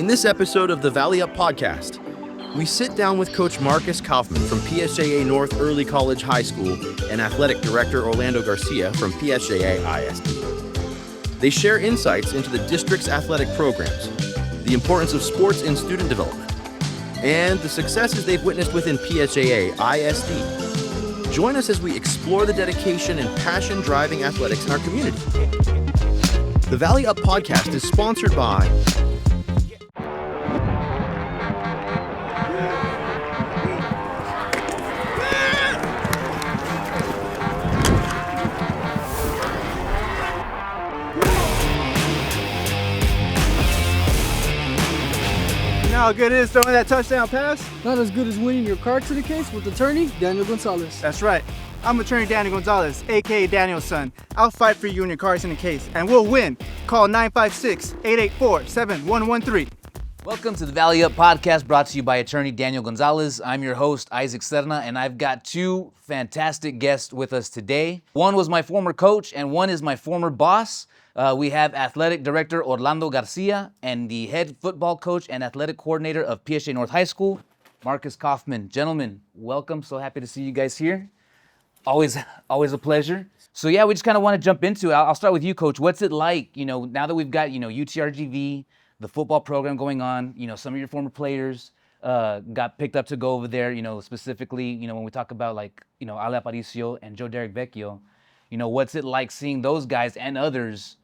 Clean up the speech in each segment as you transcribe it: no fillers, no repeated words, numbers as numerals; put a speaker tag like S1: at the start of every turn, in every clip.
S1: In this episode of the Valley Up podcast, we sit down with Coach Marcus Kaufmann from PSJA North Early College High School and Athletic Director Orlando Garcia from PSJA ISD. They share insights into the district's athletic programs, the importance of sports in student development, and the successes they've witnessed within PSJA ISD. Join us as we explore the dedication and passion driving athletics in our community. The Valley Up podcast is sponsored by
S2: How good it is throwing that touchdown pass?
S3: Not as good as winning your car to the case with attorney Daniel Gonzalez.
S2: That's right. I'm attorney Daniel Gonzalez, aka Daniel's son. I'll fight for you and your cars in the case, and we'll win. Call 956-884-7113.
S4: Welcome to the Valley Up podcast, brought to you by attorney Daniel Gonzalez. I'm your host, Isaac Serna, and I've got two fantastic guests with us today. One was my former coach, and one is my former boss. We have Athletic Director Orlando Garcia and the head football coach and athletic coordinator of PSJA North High School, Marcus Kaufmann. Gentlemen, welcome. So happy to see you guys here. Always a pleasure. So yeah, we just kind of want to jump into it. I'll start with you, Coach. What's it like, now that we've got, UTRGV, the football program going on, some of your former players got picked up to go over there, specifically, when we talk about Ale Aparicio and Joe Derek Vecchio, what's it like seeing those guys and others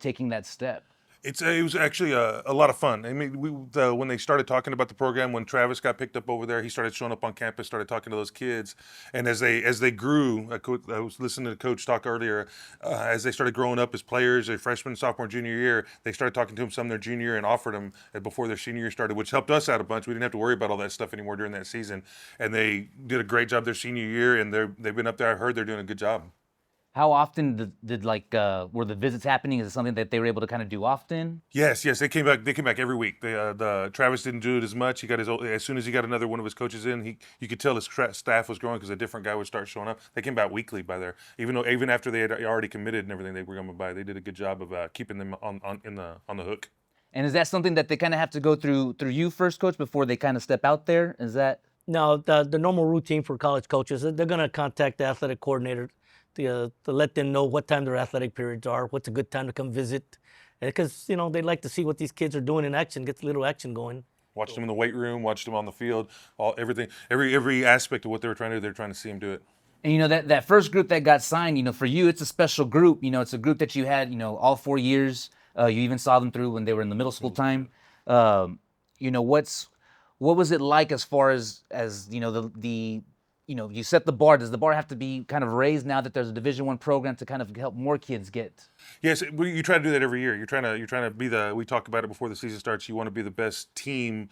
S4: taking that step?
S5: It was actually a lot of fun. I mean, when they started talking about the program, when Travis got picked up over there, he started showing up on campus, started talking to those kids, and as they grew, I was listening to Coach talk earlier. As they started growing up as players, their freshman, sophomore, junior year, they started talking to them some their junior year and offered them before their senior year started, which helped us out a bunch. We didn't have to worry about all that stuff anymore during that season, and they did a great job their senior year, and they've been up there. I heard they're doing a good job.
S4: How often were the visits happening? Is it something that they were able to kind of do often?
S5: Yes, they came back. They came back every week. The Travis didn't do it as much. He got as soon as he got another one of his coaches in, you could tell his staff was growing because a different guy would start showing up. They came back weekly by there, even after they had already committed and everything. They were coming by. They did a good job of keeping them on the hook.
S4: And is that something that they kind of have to go through you first, Coach, before they kind of step out there? Is that?
S6: No, the normal routine for college coaches, they're going to contact the athletic coordinator to let them know what time their athletic periods are, what's a good time to come visit. Because, they like to see what these kids are doing in action, get a little action going.
S5: Watched them in the weight room, watched them on the field, everything, every aspect of what they were trying to do, they're trying to see them do it.
S4: And, that first group that got signed, for you, it's a special group. It's a group that you had, all 4 years. You even saw them through when they were in the middle school time. What was it like as far as you set the bar. Does the bar have to be kind of raised now that there's a Division I program to kind of help more kids get?
S5: Yes, you try to do that every year. You're trying to be we talk about it before the season starts. You want to be the best team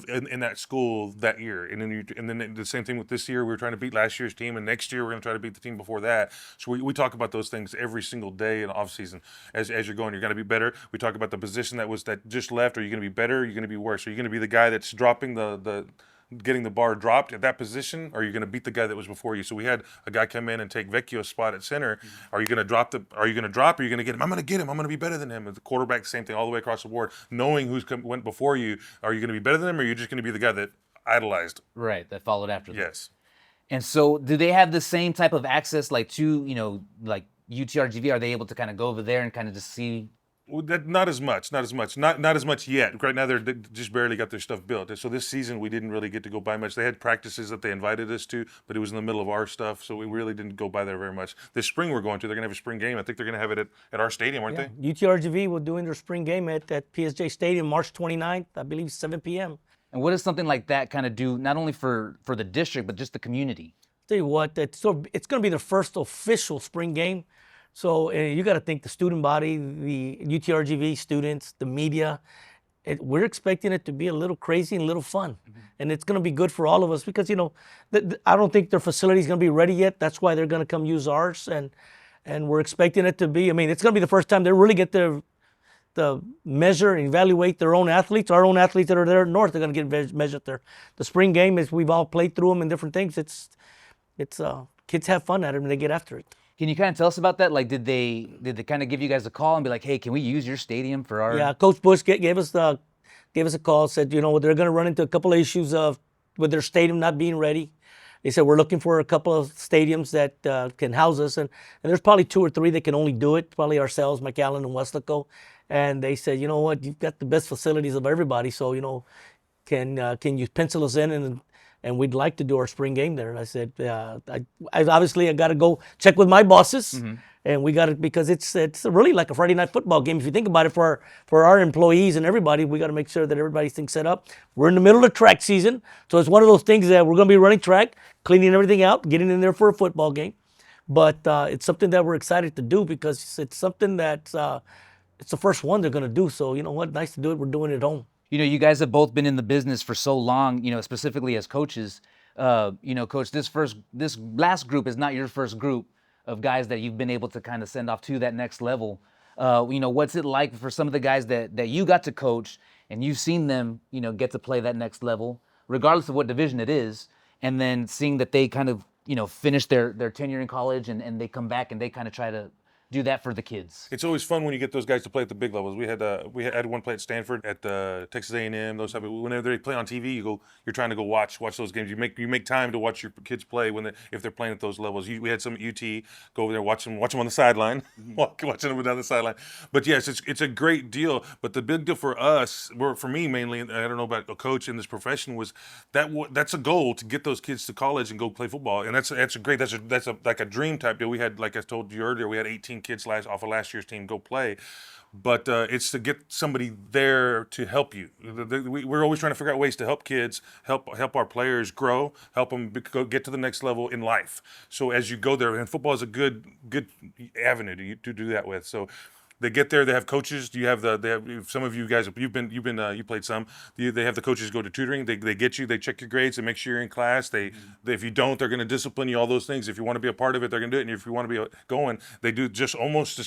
S5: in that school that year, and then the same thing with this year. We were trying to beat last year's team, and next year we're going to try to beat the team before that. So we talk about those things every single day in the off season. As you're going, you're going to be better. We talk about the position that just left. Are you going to be better? Are you going to be worse? Are you going to be the guy that's dropping getting the bar dropped at that position, or are you going to beat the guy that was before you? So we had a guy come in and take Vecchio's spot at center. Are you going to drop? Are you going to drop? Or are you going to get him? I'm going to get him. I'm going to be better than him. And the quarterback, same thing, all the way across the board. Knowing went before you, are you going to be better than him, or are you just going to be the guy that idolized?
S4: Right, that followed after them.
S5: Yes.
S4: And so, do they have the same type of access, like UTRGV? Are they able to kind of go over there and kind of just see?
S5: Well, not as much yet. Right now, they just barely got their stuff built. So this season, we didn't really get to go by much. They had practices that they invited us to, but it was in the middle of our stuff, so we really didn't go by there very much. This spring we're going to, they're going to have a spring game. I think they're going to have it at our stadium, aren't they?
S6: UTRGV will doing their spring game at PSJ Stadium, March 29th, I believe 7 p.m.
S4: And what does something like that kind of do, not only for the district, but just the community?
S6: Tell you what, it's going to be their first official spring game. So you got to think the student body, the UTRGV students, the media, we're expecting it to be a little crazy and a little fun. Mm-hmm. And it's going to be good for all of us because, I don't think their facility is going to be ready yet. That's why they're going to come use ours. And we're expecting it to be, it's going to be the first time they really get to measure and evaluate their own athletes. Our own athletes that are there in North, they're going to get measured there. The spring game is we've all played through them and different things. It's kids have fun at it and they get after it.
S4: Can you kind of tell us about that? Like, did they kind of give you guys a call and be like, hey, can we use your stadium for our?
S6: Yeah, Coach Bush gave us the gave us a call, said, they're going to run into a couple of issues with their stadium not being ready. They said, we're looking for a couple of stadiums that can house us. And there's probably 2 or 3 that can only do it, probably ourselves, McAllen and Westlaco. And they said, you know what, you've got the best facilities of everybody. So, can you pencil us in and we'd like to do our spring game there. And I said, I got to go check with my bosses, and we got to, because it's really like a Friday night football game. If you think about it, for our employees and everybody, we got to make sure that everybody's set up. We're in the middle of track season, so it's one of those things that we're going to be running track, cleaning everything out, getting in there for a football game. But it's something that we're excited to do because it's something that's it's the first one they're going to do. So you know what, nice to do it. We're doing it at home.
S4: You guys have both been in the business for so long, specifically as coaches. Coach, this last group is not your first group of guys that you've been able to kind of send off to that next level. What's it like for some of the guys that you got to coach and you've seen them, get to play that next level, regardless of what division it is, and then seeing that they kind of, finish their tenure in college and they come back and they kind of try to do that for the kids.
S5: It's always fun when you get those guys to play at the big levels. We had one play at Stanford, at Texas A&M, those type of. Whenever they play on TV, you're trying to go watch those games. You make time to watch your kids play if they're playing at those levels. We had some at UT, go over there, watch them on the sideline, watching them down the sideline. But yes, it's a great deal. But the big deal for us, for me mainly, and I don't know about a coach in this profession, was that's a goal to get those kids to college and go play football, and that's like a dream type deal. We had, like I told you earlier, we had 18 kids off of last year's team go play, but it's to get somebody there to help you. We're always trying to figure out ways to help kids, help our players grow, help them get to the next level in life. So as you go there, and football is a good avenue to do that with. So they get there. They have coaches. Some of you guys. You played some. They have the coaches go to tutoring. They get you. They check your grades. They make sure you're in class. If you don't, they're going to discipline you. All those things. If you want to be a part of it, they're going to do it. And if you want to be going, they do almost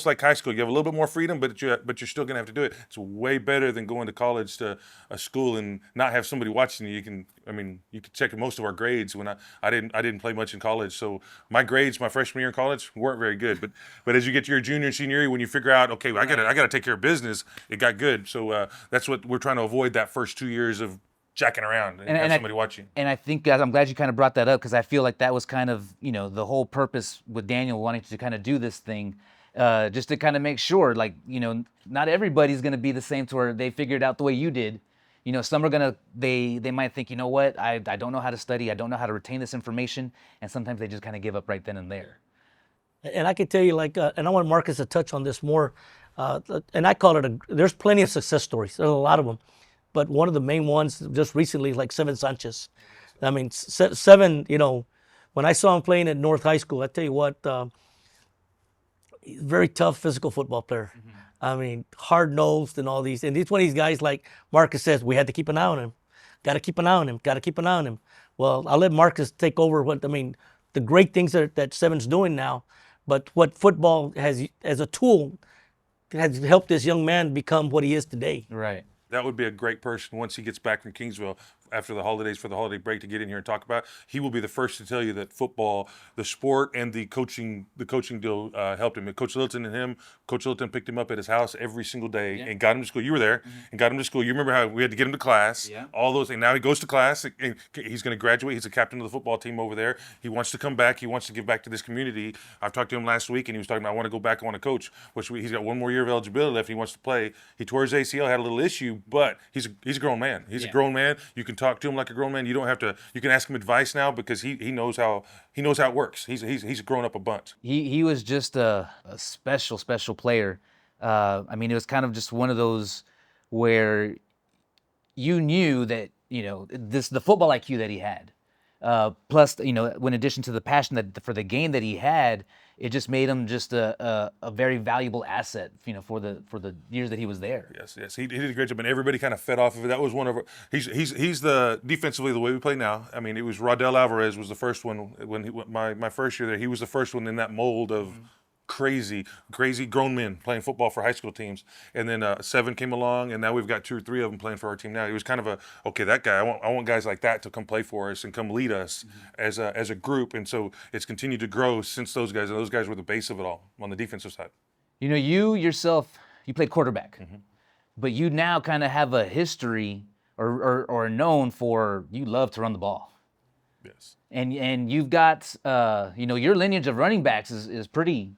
S5: like high school. You have a little bit more freedom, but you're still going to have to do it. It's way better than going to college to a school and not have somebody watching you. You can check most of our grades. When I didn't play much in college, so my grades my freshman year in college weren't very good. But as you get to your junior and senior year, when you figure out, okay, I got to take care of business, it got good. So that's what we're trying to avoid, that first 2 years of jacking around and have somebody watching.
S4: And I think, guys, I'm glad you kind of brought that up, because I feel like that was kind of, the whole purpose with Daniel wanting to kind of do this thing, just to kind of make sure, like, not everybody's going to be the same to where they figured out the way you did. Some are they might think, what, I don't know how to study, I don't know how to retain this information, and sometimes they just kind of give up right then and there.
S6: And I can tell you, and I want Marcus to touch on this more, and I call it there's plenty of success stories. There's a lot of them. But one of the main ones just recently, like Seven Sanchez. I mean, Seven, when I saw him playing at North High School, I tell you what, very tough physical football player. Mm-hmm. I mean, hard-nosed and all these. And he's one of these guys, like Marcus says, we had to keep an eye on him. Got to keep an eye on him. Got to keep an eye on him. Well, I'll let Marcus take over the great things that Seven's doing now. But what football has as a tool has helped this young man become what he is today.
S4: Right.
S5: That would be a great person once he gets back from Kingsville after the holidays, for the holiday break, to get in here and talk about. He will be the first to tell you that football, the sport, and the coaching deal helped him. And Coach Littleton picked him up at his house every single day and got him to school. You were there, and got him to school. You remember how we had to get him to class, all those things. Now he goes to class, and he's going to graduate. He's the captain of the football team over there. He wants to come back. He wants to give back to this community. I've talked to him last week, and he was talking about, I want to go back, I want to coach, he's got one more year of eligibility left. He wants to play. He tore his ACL, had a little issue, but he's a grown man. He's a grown man. You can talk to him like a grown man. You don't have to. You can ask him advice now because he knows how it works. He's grown up a bunch. He
S4: was just a special player. It was kind of just one of those where you knew that the football IQ that he had. Plus, in addition to the passion for the game that he had, it just made him just a very valuable asset, for the years that he was there.
S5: Yes, he did a great job, and everybody kind of fed off of it. That was one of our. He's the defensively the way we play now. I mean, it was Rodell Alvarez was the first one my first year there. He was the first one in that mold of. Crazy grown men playing football for high school teams, and then Seven came along, and now we've got 2 or 3 of them playing for our team now. It was kind of that guy. I want guys like that to come play for us and come lead us as a group, and so it's continued to grow since those guys. And those guys were the base of it all on the defensive side.
S4: You yourself, you played quarterback. but you now kind of have a history or known for you love to run the ball.
S5: Yes.
S4: And you've got your lineage of running backs is pretty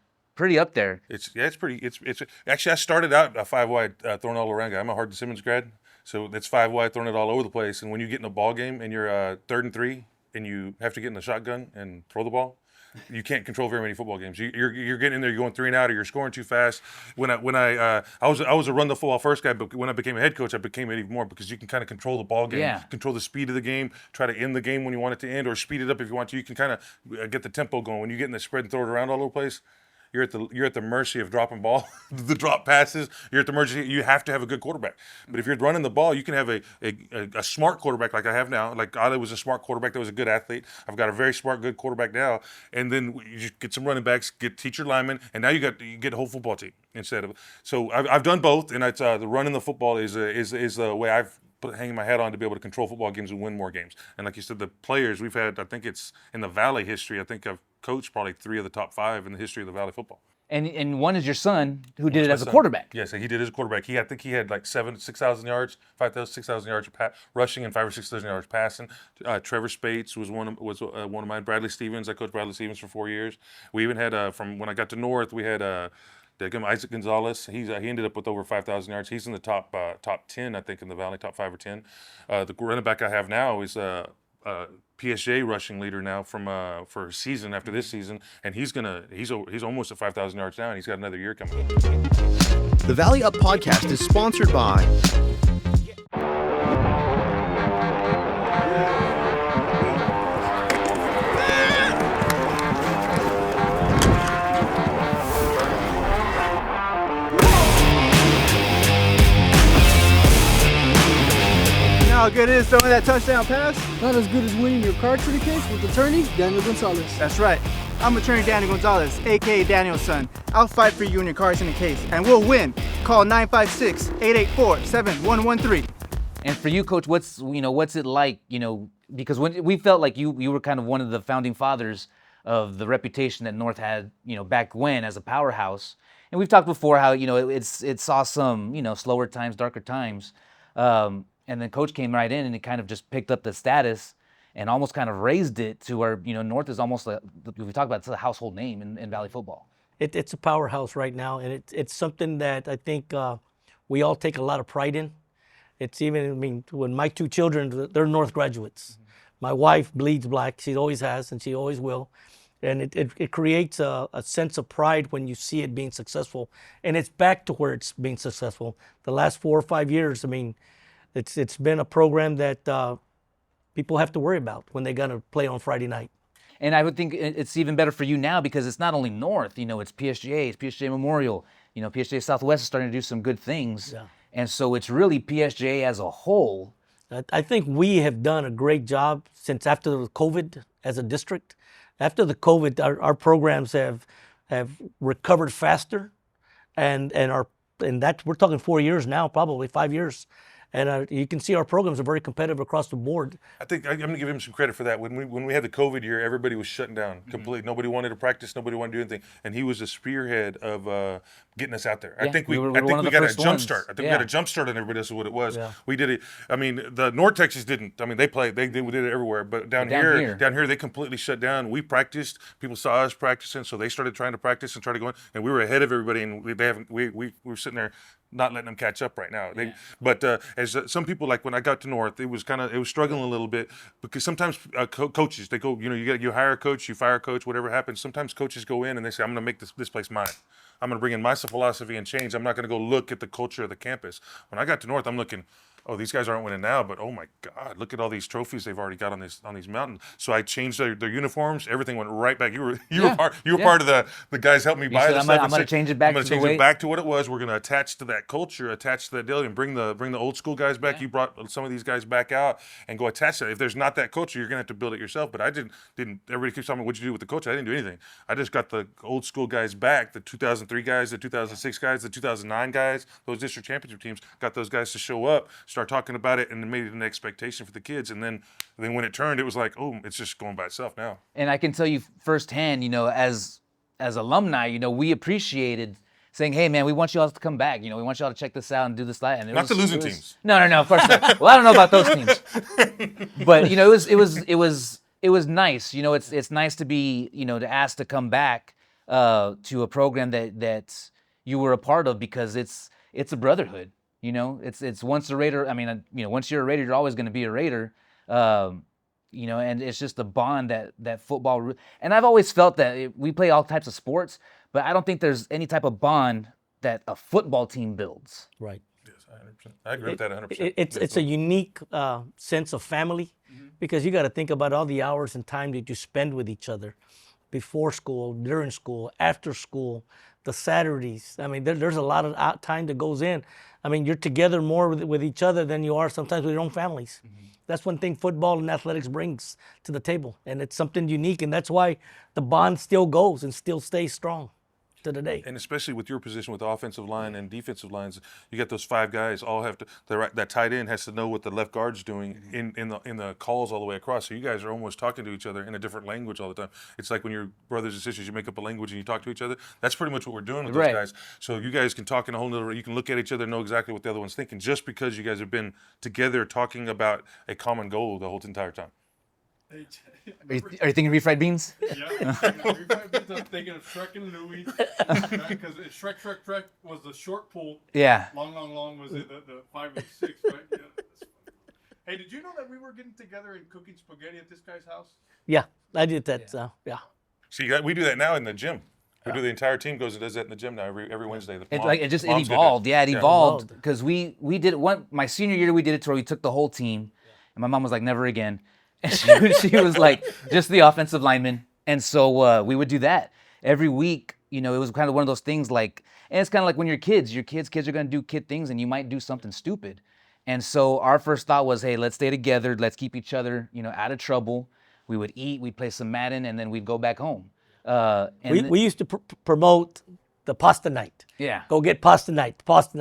S4: up there.
S5: It's pretty. It's actually I started out a 5 wide throwing all around guy. I'm a Hardin Simmons grad, so it's 5 wide throwing it all over the place. And when you get in a ball game and you're 3rd and 3 and you have to get in the shotgun and throw the ball, you can't control very many football games. You're getting in there, you're going 3 and out, or you're scoring too fast. I was a run the football first guy, but when I became a head coach, I became it even more because you can kind of control the ball game, control the speed of the game, try to end the game when you want it to end, or speed it up if you want to. You can kind of get the tempo going. When you get in the spread and throw it around all over the place, you're at the mercy of dropping ball, the drop passes. You're at the mercy. You have to have a good quarterback. But if you're running the ball, you can have a smart quarterback like I have now. Like Ali was a smart quarterback that was a good athlete. I've got a very smart, good quarterback now. And then you just get some running backs, get teacher linemen, and now you get a whole football team instead of. So I've done both, and it's the running the football is the way I've hanging my hat on to be able to control football games and win more games. And like you said, the players we've had, I think it's in the Valley history, I think I've coached probably 3 of the top 5 in the history of the Valley football.
S4: And one is your son who did it as a quarterback.
S5: Yes, he did as a quarterback. I think he had like 6,000 yards, 6,000 yards rushing and 5,000 or 6,000 yards passing. Trevor Spates was one of mine. Bradley Stevens, I coached Bradley Stevens for 4 years. We even had from when I got to North, we had Isaac Gonzalez. He ended up with over 5,000 yards. He's in the top 10, I think, in the Valley, top 5 or 10. The running back I have now is PSJA rushing leader now for a season after this season, and he's almost at 5,000 yards now, and he's got another year coming up.
S1: The Valley Up podcast is sponsored by
S2: How good it is throwing that touchdown pass?
S3: Not as good as winning your car to the case with attorney Daniel Gonzalez.
S2: That's right. I'm attorney Daniel Gonzalez, aka Daniel's son. I'll fight for you and your cars in the case, and we'll win. Call 956-884-7113.
S4: And for you, Coach, what's it like? Because when we felt like you were kind of one of the founding fathers of the reputation that North had, back when as a powerhouse. And we've talked before how it saw some slower times, darker times. And then Coach came right in and it kind of just picked up the status and almost kind of raised it to where, North is almost, we talk about, it's a household name in Valley football.
S6: It's a powerhouse right now, and it's something that I think we all take a lot of pride in. It's even, when my 2 children, they're North graduates. Mm-hmm. My wife bleeds black. She always has, and she always will. And it creates a sense of pride when you see it being successful. And it's back to where it's being successful. The last 4 or 5 years, it's been a program that people have to worry about when they're going to play on Friday night.
S4: And I would think it's even better for you now because it's not only North, it's PSJA, it's PSJA Memorial, PSJA Southwest is starting to do some good things. Yeah. And so it's really PSJA as a whole.
S6: I think we have done a great job since after the COVID as a district. After the COVID, our programs have recovered faster, and that we're talking 4 years now, probably 5 years. And you can see our programs are very competitive across the board.
S5: I think I'm going to give him some credit for that. When we had the COVID year, everybody was shutting down completely. Mm-hmm. Nobody wanted to practice. Nobody wanted to do anything. And he was a spearhead of getting us out there. Yeah, I think we got a jump start. I think we got a jump start on everybody else is what it was. Yeah. We did it. The North Texas didn't. They played. They did it everywhere. But down here, they completely shut down. We practiced. People saw us practicing, so they started trying to practice and try to go in. And we were ahead of everybody. And we were sitting there not letting them catch up right now. But as some people, like when I got to North, it was struggling a little bit because sometimes coaches, they go, you hire a coach, you fire a coach, whatever happens. Sometimes coaches go in and they say, I'm going to make this place mine. I'm going to bring in my philosophy and change. I'm not going to go look at the culture of the campus. When I got to North, I'm looking, oh, these guys aren't winning now, but oh my God, look at all these trophies they've already got on these mountains. So I changed their uniforms. Everything went right back. You were part of the guys helped me buy the stuff.
S4: I'm going to change it back.
S5: I'm going to change it back to what it was. We're going to attach to that culture, attach to that deal, and bring the old school guys back. Yeah. You brought some of these guys back out and go attach to it. If there's not that culture, you're going to have to build it yourself. But I didn't. Everybody keeps telling me, what'd you do with the culture? I didn't do anything. I just got the old school guys back, the 2003 guys, the 2006 guys, the 2009 guys, those district championship teams. Got those guys to show up, start talking about it, and made it an expectation for the kids. And then when it turned, it was like, oh, it's just going by itself now.
S4: And I can tell you firsthand, as alumni, we appreciated saying, "Hey, man, we want you all to come back. We want you all to check this out and do this, that." And
S5: Not the losing teams.
S4: No, of course not. Well, I don't know about those teams, but it was nice. It's nice to be to ask to come back to a program that you were a part of, because it's a brotherhood. It's once a Raider. I mean, once you're a Raider, you're always going to be a Raider. And it's just a bond that football. And I've always felt that we play all types of sports, but I don't think there's any type of bond that a football team builds.
S6: Right.
S5: Yes, 100%. I agree with that 100%.
S6: It's a unique sense of family, because you got to think about all the hours and time that you spend with each other before school, during school, after school, the Saturdays. I mean, there's a lot of time that goes in. I mean, you're together more with each other than you are sometimes with your own families. That's one thing football and athletics brings to the table, and it's something unique, and that's why the bond still goes and still stays strong to the day.
S5: And especially with your position with the offensive line and defensive lines, you got those 5 guys all have to. That tight end has to know what the left guard's doing in the calls all the way across. So you guys are almost talking to each other in a different language all the time. It's like when you're brothers and sisters, you make up a language and you talk to each other. That's pretty much what we're doing with those guys. So you guys can talk in a whole nother. You can look at each other and know exactly what the other one's thinking, just because you guys have been together talking about a common goal the whole entire time.
S4: Are you thinking refried beans?
S7: Yeah, refried beans. I'm thinking of Shrek and Louie, because Shrek was the short pool.
S4: Yeah.
S7: Long was it the 5 and 6, right? Yeah. Hey, did you know that we were getting together and cooking spaghetti at this guy's house?
S6: Yeah, I did that. Yeah.
S5: See, we do that now in the gym. We do. The entire team goes and does that in the gym now every Wednesday.
S4: It evolved. Yeah, it evolved, because we did it my senior year. We did it to where we took the whole team, and my mom was like, "Never again." And she was like, just the offensive lineman. And so we would do that every week. It was kind of one of those things and it's kind of like when you're kids are going to do kid things, and you might do something stupid. And so our first thought was, hey, let's stay together. Let's keep each other, out of trouble. We would eat, we'd play some Madden, and then we'd go back home.
S6: We used to promote the pasta night.
S4: Yeah.
S6: Go get pasta night. That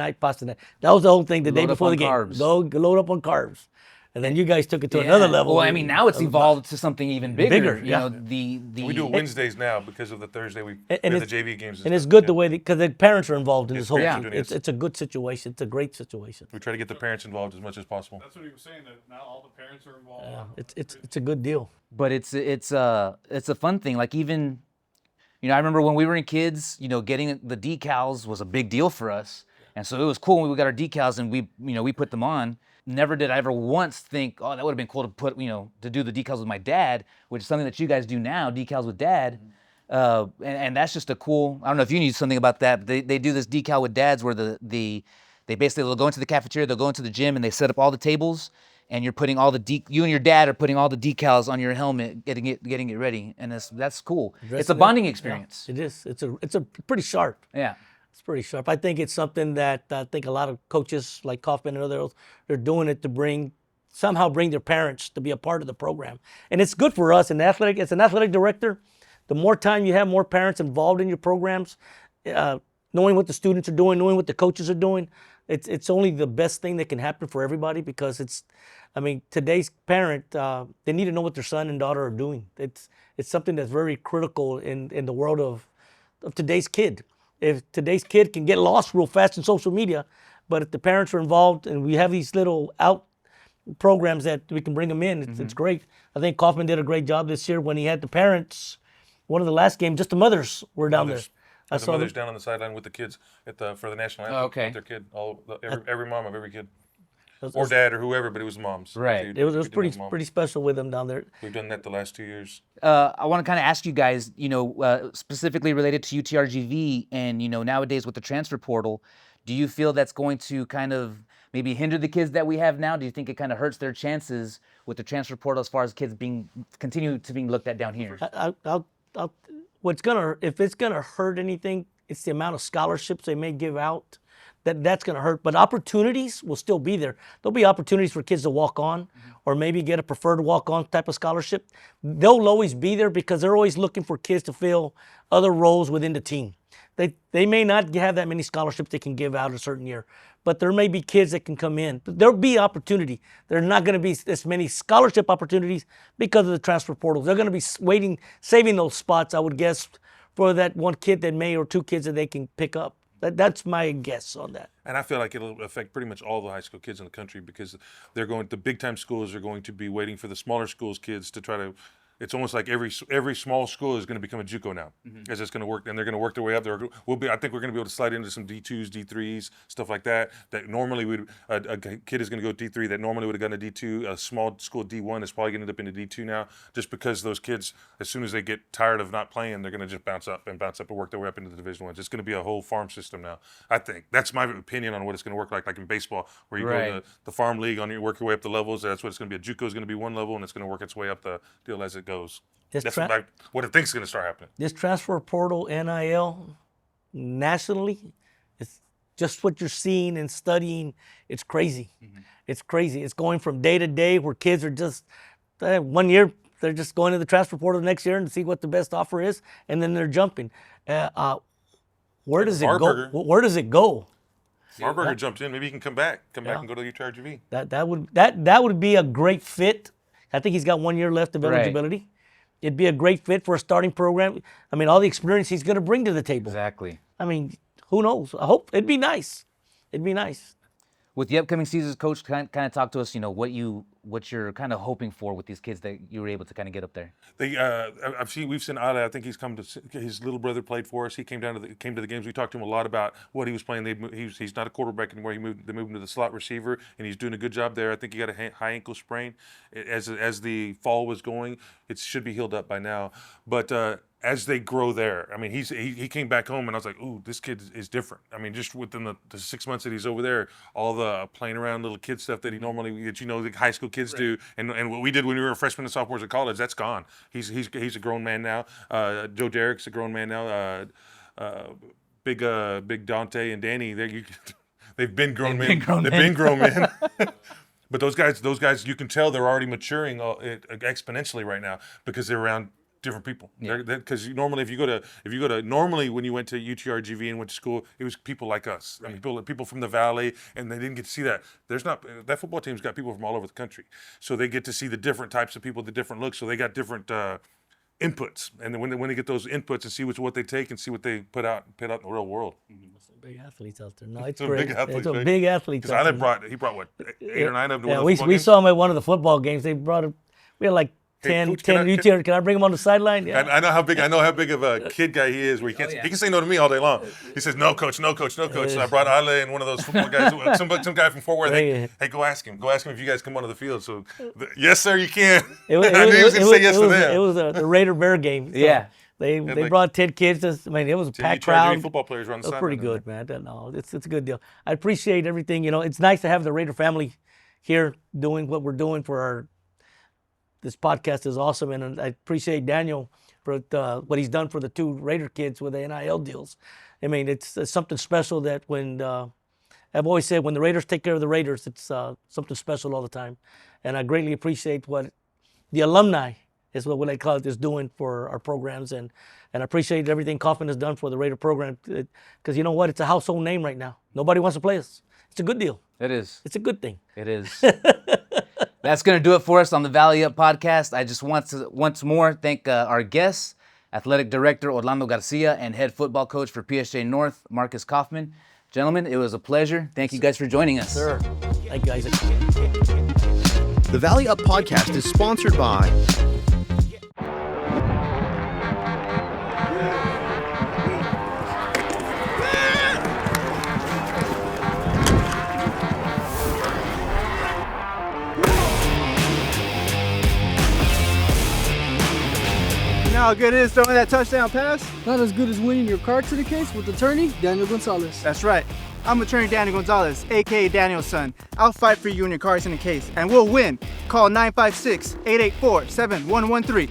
S6: was the whole thing the day before the game.
S4: Carbs.
S6: Go load up on carbs. And then you guys took it to another level.
S4: Well, I mean, now it's evolved to something even bigger.
S6: Yeah.
S5: We do it Wednesdays now because of the Thursday we have the JV games.
S6: And it's good the way because the parents are involved in this whole
S5: thing.
S6: thing. It's a good situation. It's a great situation.
S5: We try to get the parents involved as much as possible.
S7: That's what he was saying, that now all the parents are involved.
S6: Yeah, it's a good deal.
S4: But it's a fun thing. Like even, I remember when we were in kids, getting the decals was a big deal for us. And so it was cool when we got our decals and we put them on. Never did I ever once think, oh, that would have been cool to put, to do the decals with my dad, which is something that you guys do now, decals with dad. And that's just a cool, I don't know if you knew something about that, but they do this decal with dads where they basically they'll go into the cafeteria, they'll go into the gym, and they set up all the tables, and you're putting all you and your dad are putting all the decals on your helmet, getting it ready. And that's cool. It's a bonding experience.
S6: Yeah, it is. It's a pretty sharp.
S4: Yeah.
S6: It's pretty sharp. I think it's something that I think a lot of coaches like Kaufmann and others, they're doing it to somehow bring their parents to be a part of the program. And it's good for us as an athletic director. The more time you have, more parents involved in your programs, knowing what the students are doing, knowing what the coaches are doing, it's only the best thing that can happen for everybody, because today's parent, they need to know what their son and daughter are doing. It's something that's very critical in the world of today's kid. If today's kid can get lost real fast in social media, but if the parents are involved and we have these little out programs that we can bring them in, it's great. I think Kaufmann did a great job this year when he had the parents. One of the last games, just the mothers were down there.
S5: I saw the mothers down on the sideline with the kids for the national anthem.
S4: Okay.
S5: With their kid, every mom of every kid. Or dad or whoever, but it was moms.
S4: Right.
S6: It was pretty special with them down there.
S5: We've done that the last 2 years.
S4: I want to kind of ask you guys, specifically related to UTRGV and, nowadays with the transfer portal, do you feel that's going to kind of maybe hinder the kids that we have now? Do you think it kind of hurts their chances with the transfer portal as far as kids continue to being looked at down here?
S6: If it's gonna hurt anything, it's the amount of scholarships they may give out. That's going to hurt, but opportunities will still be there. There'll be opportunities for kids to walk on or maybe get a preferred walk-on type of scholarship. They'll always be there because they're always looking for kids to fill other roles within the team. They may not have that many scholarships they can give out a certain year, but there may be kids that can come in. But there'll be opportunity. There's not going to be as many scholarship opportunities because of the transfer portals. They're going to be saving those spots, I would guess, for that one kid or two kids that they can pick up. That's my guess on that.
S5: And I feel like it'll affect pretty much all the high school kids in the country because the big time schools are going to be waiting for the smaller schools kids to try to. It's almost like every small school is going to become a JUCO now, as it's going to work, and they're going to work their way up. I think we're going to be able to slide into some D2s, D3s, stuff like that. That normally a kid is going to go D3 that normally would have gone to D2. A small school D1 is probably going to end up into D2 now, just because those kids, as soon as they get tired of not playing, they're going to just bounce up and work their way up into the Division Ones. It's going to be a whole farm system now. I think that's my opinion on what it's going to work like in baseball, where you go to the farm league work your way up the levels. That's what it's going to be. A JUCO is going to be one level, and it's going to work its way up the deal as it goes. That's what I think is going to start happening.
S6: This transfer portal, NIL, nationally, it's just what you're seeing and studying. It's crazy. It's crazy. It's going from day to day where kids are just, 1 year, they're just going to the transfer portal the next year and see what the best offer is, and then they're jumping. Where does it go? Where does it go?
S5: Marburger jumped in. Maybe he can come back and go to UTRGV.
S6: That would be a great fit. I think he's got 1 year left of eligibility. It'd be a great fit for a starting program. I mean, all the experience he's going to bring to the table.
S4: Exactly.
S6: I mean, who knows? I hope it'd be nice. It'd be nice.
S4: With the upcoming seasons, Coach, kind of talk to us. What you're kind of hoping for with these kids that you were able to kind of get up there.
S5: We've seen Ale. I think he's come to. His little brother played for us. He came to the games. We talked to him a lot about what he was playing. He's not a quarterback anymore. They moved him to the slot receiver, and he's doing a good job there. I think he got a high ankle sprain. As the fall was going, it should be healed up by now. But as they grow there, I mean, he came back home, and I was like, ooh, this kid is different. I mean, just within the 6 months that he's over there, all the playing around little kid stuff that the high school kids do, and what we did when we were freshmen and sophomores at college, that's gone. He's a grown man now. Joe Derrick's a grown man now. Big Dante and Danny, they've been grown men. They've been grown men. But those guys, you can tell they're already maturing exponentially right now because they're around different people. Because normally, if you go to normally when you went to UTRGV and went to school, it was people like us, people from the valley, and they didn't get to see that. That football team's got people from all over the country, so they get to see the different types of people, the different looks. So they got different inputs, and then when they get those inputs and see what they take and see what they put out in the real world.
S6: Some big athletes out there. No, it's great. It's a big athletes.
S5: Because he brought what 8 or 9 of them.
S6: Yeah, we saw him at one of the football games. They brought him. We had like 10 UTR. Can I bring him on the sideline? Yeah.
S5: I know how big of a kid guy he is. Where he can say no to me all day long. He says no, coach, no, coach, no, coach. And I brought Ale and one of those football guys, some guy from Fort Worth. Hey, go ask him. Go ask him if you guys come onto the field. So, yes, sir, you can. I knew he was going to say yes to them.
S6: It was the Raider Bear game. So
S4: yeah.
S6: They brought 10 kids. It was a packed crowd.
S5: Football players on the side.
S6: It was pretty good, man. No, it's a good deal. I appreciate everything. It's nice to have the Raider family here doing what we're doing for this podcast is awesome, and I appreciate Daniel for what he's done for the 2 Raider kids with the NIL deals. I mean, it's something special that when I've always said when the Raiders take care of the Raiders, it's something special all the time. And I greatly appreciate what the alumni is what I call it is doing for our programs, and I appreciate everything Kaufmann has done for the Raider program because you know what? It's a household name right now. Nobody wants to play us. It's a good deal.
S4: It is.
S6: It's a good thing.
S4: It is. That's going to do it for us on the Valley Up podcast. I just want to once more thank our guests, Athletic Director Orlando Garcia and Head Football Coach for PSJA North, Marcus Kaufmann. Gentlemen, it was a pleasure. Thank you guys for joining us.
S6: Sure. Thank you, Isaac.
S1: The Valley Up podcast is sponsored by
S2: How good it is throwing that touchdown pass?
S3: Not as good as winning your car to the case with attorney Daniel Gonzalez.
S2: That's right. I'm attorney Daniel Gonzalez, aka Daniel's son. I'll fight for you and your cars in the case, and we'll win. Call 956-884-7113.